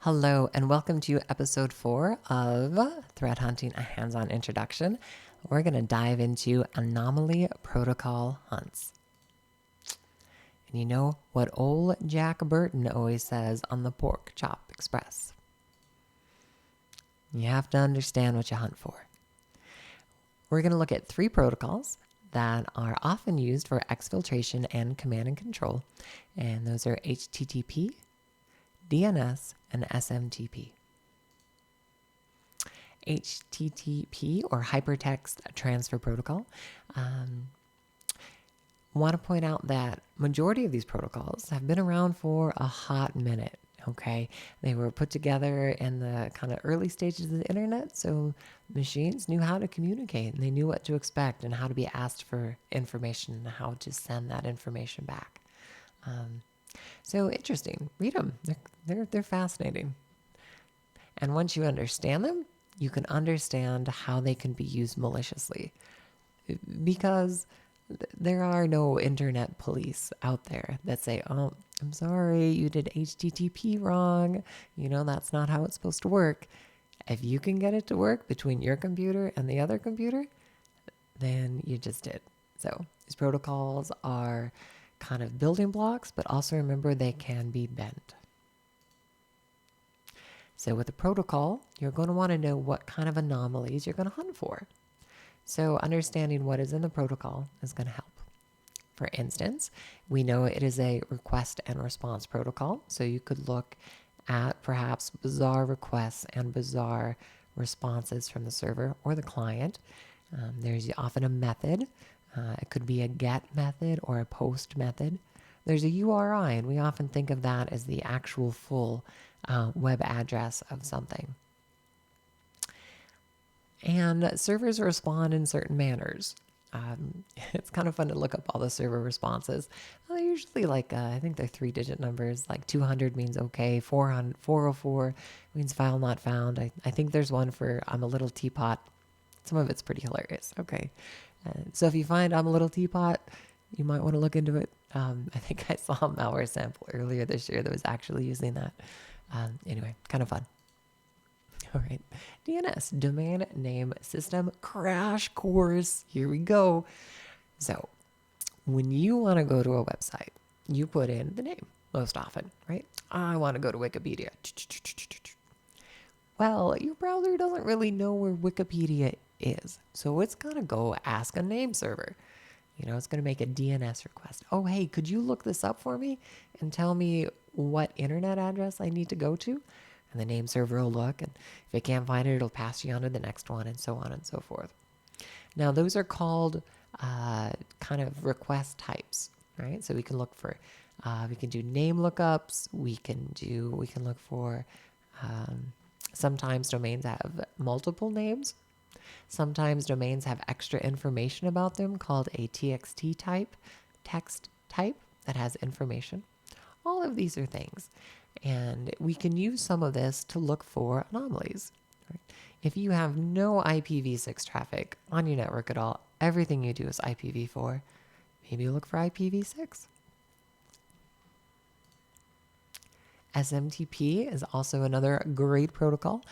Hello, and welcome to episode 4 of Threat Hunting, a hands-on introduction. We're going to dive into anomaly protocol hunts. And you know what old Jack Burton always says on the Pork Chop Express. You have to understand what you hunt for. We're going to look at 3 protocols that are often used for exfiltration and command and control. And those are HTTP, DNS, and SMTP. HTTP, or Hypertext Transfer Protocol. Want to point out that majority of these protocols have been around for a hot minute. Okay, they were put together in the kind of early stages of the internet, so machines knew how to communicate and they knew what to expect and how to be asked for information and how to send that information back. So interesting. Read them. They're fascinating. And once you understand them, you can understand how they can be used maliciously. Because there are no internet police out there that say, "Oh, I'm sorry, you did HTTP wrong. You know, that's not how it's supposed to work." If you can get it to work between your computer and the other computer, then you just did. So these protocols are kind of building blocks, but also remember they can be bent. So with a protocol, you're going to want to know what kind of anomalies you're going to hunt for. So understanding what is in the protocol is going to help. For instance, we know it is a request and response protocol. So you could look at perhaps bizarre requests and bizarre responses from the server or the client. There's often a method. It could be a get method or a post method. There's a URI, and we often think of that as the actual full web address of something. And servers respond in certain manners. It's kind of fun to look up all the server responses. They're usually like, I think they're 3-digit numbers, like 200 means okay, 404 means file not found. I think there's one for I'm a little teapot. Some of it's pretty hilarious. Okay. So if you find I'm a little teapot, you might want to look into it. I think I saw a malware sample earlier this year that was actually using that. Anyway, kind of fun. All right. DNS, Domain Name System Crash Course. Here we go. So when you want to go to a website, you put in the name most often, right? I want to go to Wikipedia. Well, your browser doesn't really know where Wikipedia is. So it's going to go ask a name server. You know, it's going to make a DNS request. Oh, hey, could you look this up for me and tell me what internet address I need to go to? And the name server will look, and if it can't find it, it'll pass you on to the next one, and so on and so forth. Now, those are called kind of request types, right? So we can look for, we can do name lookups. We can look for. Sometimes domains have multiple names. Sometimes domains have extra information about them called a TXT type, text type that has information. All of these are things. And we can use some of this to look for anomalies. Right? If you have no IPv6 traffic on your network at all, everything you do is IPv4, maybe look for IPv6. SMTP is also another great protocol,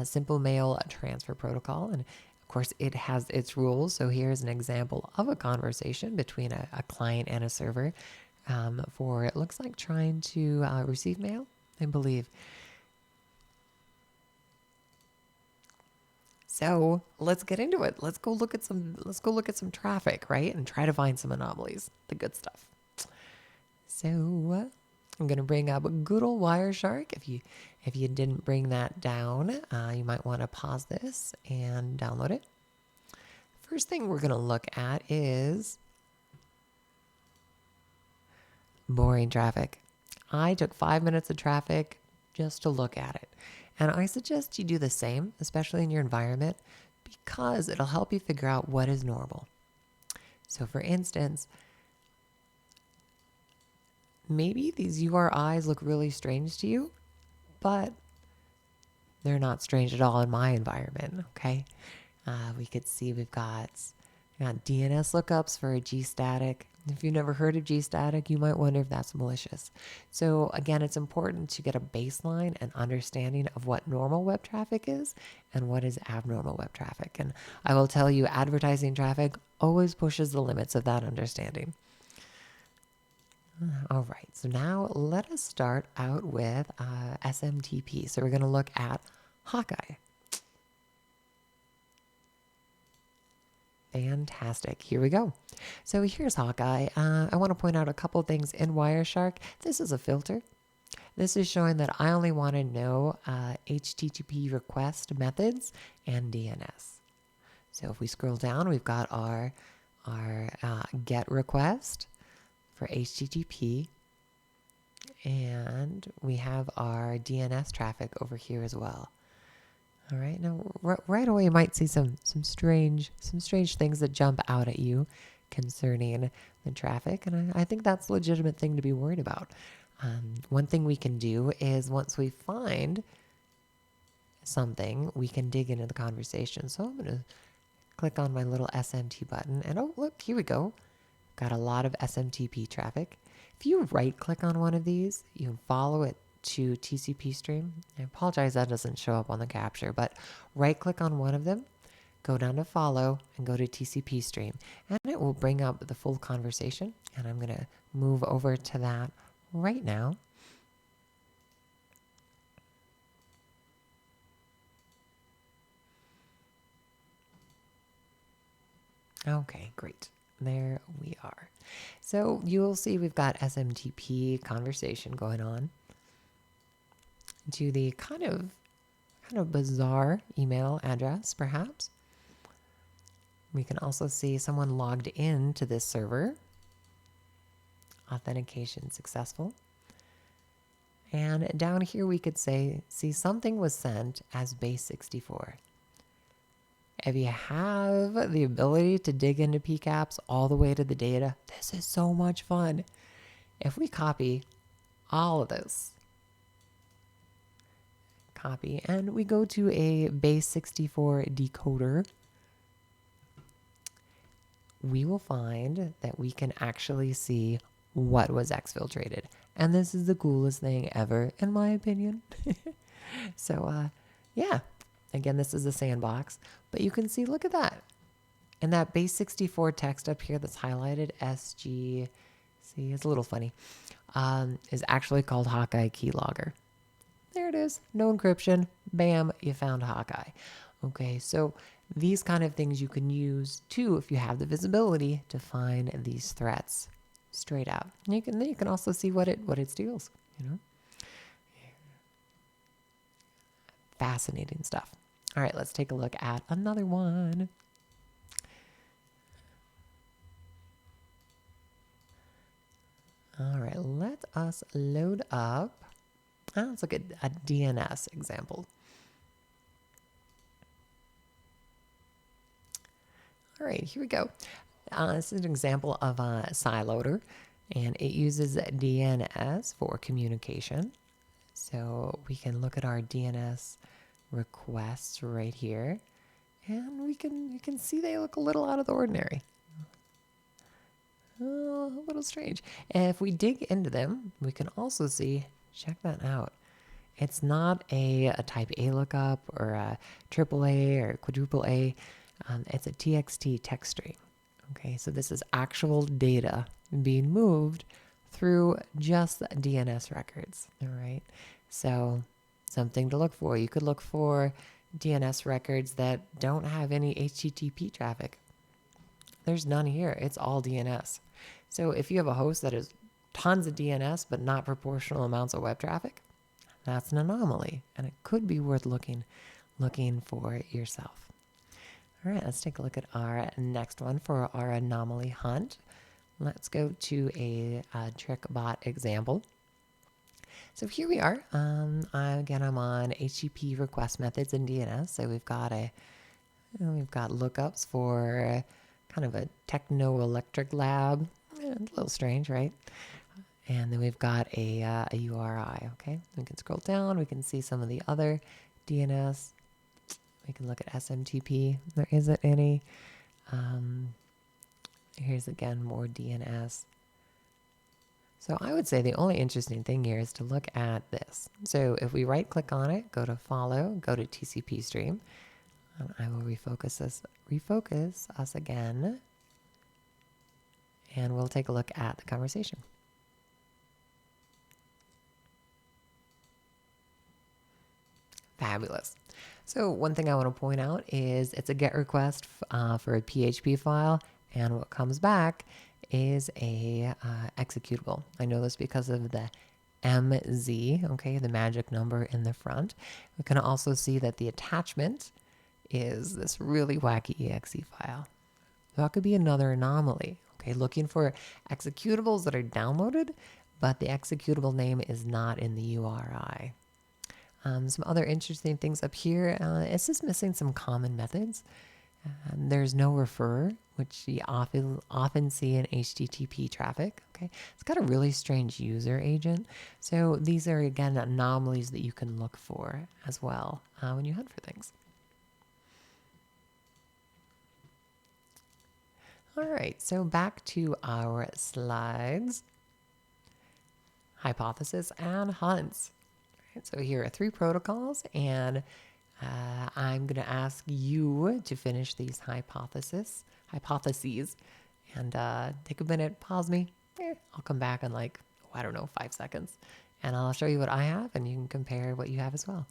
simple mail transfer protocol. And of course, it has its rules. So here's an example of a conversation between a client and a server for, it looks like, trying to receive mail, I believe. So let's get into it. Let's go look at some traffic, right? And try to find some anomalies, the good stuff. So I'm going to bring up good old Wireshark. If you didn't bring that down, you might want to pause this and download it. First thing we're going to look at is boring traffic. I took 5 minutes of traffic just to look at it. And I suggest you do the same, especially in your environment, because it'll help you figure out what is normal. So for instance, maybe these URIs look really strange to you, but they're not strange at all in my environment, okay? We could see we've got Got DNS lookups for a gstatic. If you've never heard of gstatic, you might wonder if that's malicious. So again, it's important to get a baseline and understanding of what normal web traffic is and what is abnormal web traffic. And I will tell you, advertising traffic always pushes the limits of that understanding. All right, so now let us start out with SMTP. So we're going to look at Hawkeye. Fantastic. Here we go. So here's Hawkeye. I want to point out a couple things in Wireshark. This is a filter. This is showing that I only want to know HTTP request methods and DNS. So if we scroll down, we've got our GET request for HTTP. And we have our DNS traffic over here as well. All right, now right away you might see some strange things that jump out at you concerning the traffic, and I think that's a legitimate thing to be worried about. One thing we can do is once we find something, we can dig into the conversation. So I'm going to click on my little SMT button, and oh look, here we go. Got a lot of SMTP traffic. If you right-click on one of these, you can follow it to TCP stream. I apologize that doesn't show up on the capture, but right click on one of them, go down to follow and go to TCP stream, and it will bring up the full conversation. And I'm going to move over to that right now. Okay, great. There we are. So you'll see we've got SMTP conversation going on to the kind of bizarre email address, perhaps. We can also see someone logged in to this server. Authentication successful. And down here we could see something was sent as base 64. If you have the ability to dig into PCAPs all the way to the data, this is so much fun. If we copy all of this, copy, and we go to a base 64 decoder, we will find that we can actually see what was exfiltrated. And this is the coolest thing ever, in my opinion. So, yeah, again, this is a sandbox, but you can see, look at that. And that base 64 text up here that's highlighted, SG, see, it's a little funny, is actually called Hawkeye Keylogger. There it is. No encryption. Bam, you found Hawkeye. Okay, so these kind of things you can use too if you have the visibility to find these threats straight out. And you can also see what it steals, you know. Fascinating stuff. All right, let's take a look at another one. All right, let us load up. Let's look at a DNS example. All right, here we go. This is an example of a sideloader, and it uses DNS for communication. So we can look at our DNS requests right here, and you can see they look a little out of the ordinary. A little strange. And if we dig into them, we can also see, check that out. It's not a type A lookup or a triple A or quadruple A. It's a TXT text string. Okay, so this is actual data being moved through just DNS records. All right, so something to look for. You could look for DNS records that don't have any HTTP traffic. There's none here. It's all DNS. So if you have a host that has tons of DNS but not proportional amounts of web traffic, that's an anomaly, and it could be worth looking for yourself. All right, let's take a look at our next one for our anomaly hunt. Let's go to a trick bot example. So here we are. Again, I'm on HTTP request methods in DNS. So we've got lookups for kind of a techno-electric lab. A little strange, right? And then we've got a URI. Okay, we can scroll down. We can see some of the other DNS. We can look at SMTP. There isn't any. Here's again more DNS. So I would say the only interesting thing here is to look at this. So if we right click on it, go to follow, go to TCP stream, and I will refocus us again, and we'll take a look at the conversation. Fabulous. So one thing I want to point out is it's a GET request for a PHP file, and what comes back is a executable. I know this because of the MZ, okay, the magic number in the front. We can also see that the attachment is this really wacky exe file. That could be another anomaly, okay, looking for executables that are downloaded, but the executable name is not in the URI. Some other interesting things up here, it's just missing some common methods. There's no refer, which you often see in HTTP traffic. Okay, it's got a really strange user agent. So these are, again, anomalies that you can look for as well when you hunt for things. All right, so back to our slides. Hypothesis and hunts. So here are 3 protocols, and I'm going to ask you to finish these hypotheses, and take a minute, pause me. I'll come back in like, 5 seconds, and I'll show you what I have, and you can compare what you have as well.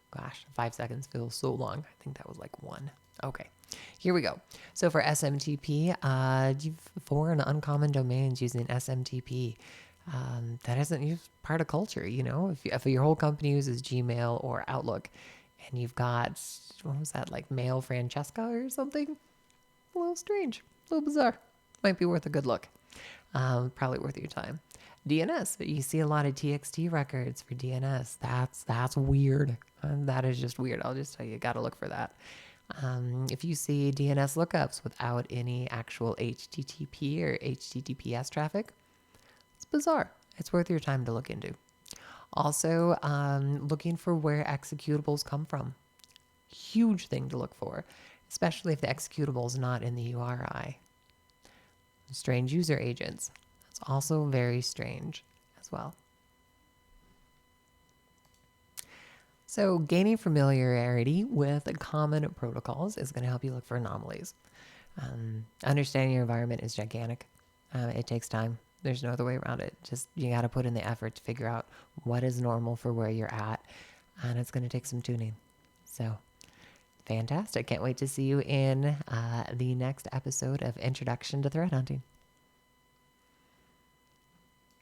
Gosh, 5 seconds feels so long. I think that was like 1. Okay, here we go. So for SMTP, foreign uncommon domains using SMTP. That isn't part of culture, you know. If your whole company uses Gmail or Outlook, and you've got, what was that, like Mail Francesca or something? A little strange, a little bizarre. Might be worth a good look. Probably worth your time. DNS, you see a lot of TXT records for DNS. That's weird. That is just weird. I'll just tell you, got to look for that. If you see DNS lookups without any actual HTTP or HTTPS traffic, it's bizarre. It's worth your time to look into. Also, looking for where executables come from. Huge thing to look for, especially if the executable is not in the URI. Strange user agents. That's also very strange as well. So gaining familiarity with common protocols is going to help you look for anomalies. Understanding your environment is gigantic. It takes time. There's no other way around it. Just you got to put in the effort to figure out what is normal for where you're at, and it's going to take some tuning. So fantastic. Can't wait to see you in the next episode of Introduction to Threat Hunting.